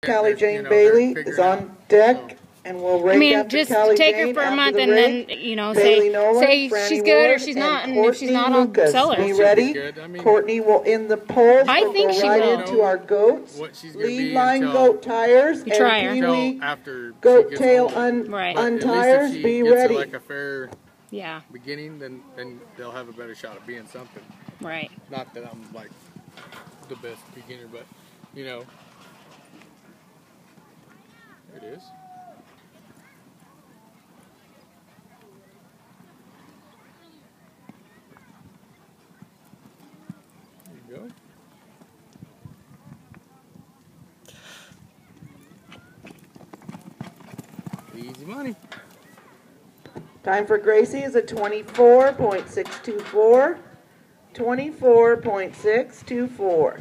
Callie Jane Bailey is on deck, and we'll rake after just Callie take Jane her for a month the and rake. then, you know, Bailey say Nolan, she's Franny good or Ward, she's not, and if Courtney she's not, I'll Lucas. sell her. Be ready. Courtney will in the polls. I We'll think go she right will. into our goats. Lead line goat tires You try and her. Pee-wee goat tail untires. Be ready. Like a fair Yeah. beginning, then they'll have a better shot at being something. Right. Not that I'm like the best beginner, but you know, it is. There you go. Easy money. Time for Gracie is a 24.624. 24.624.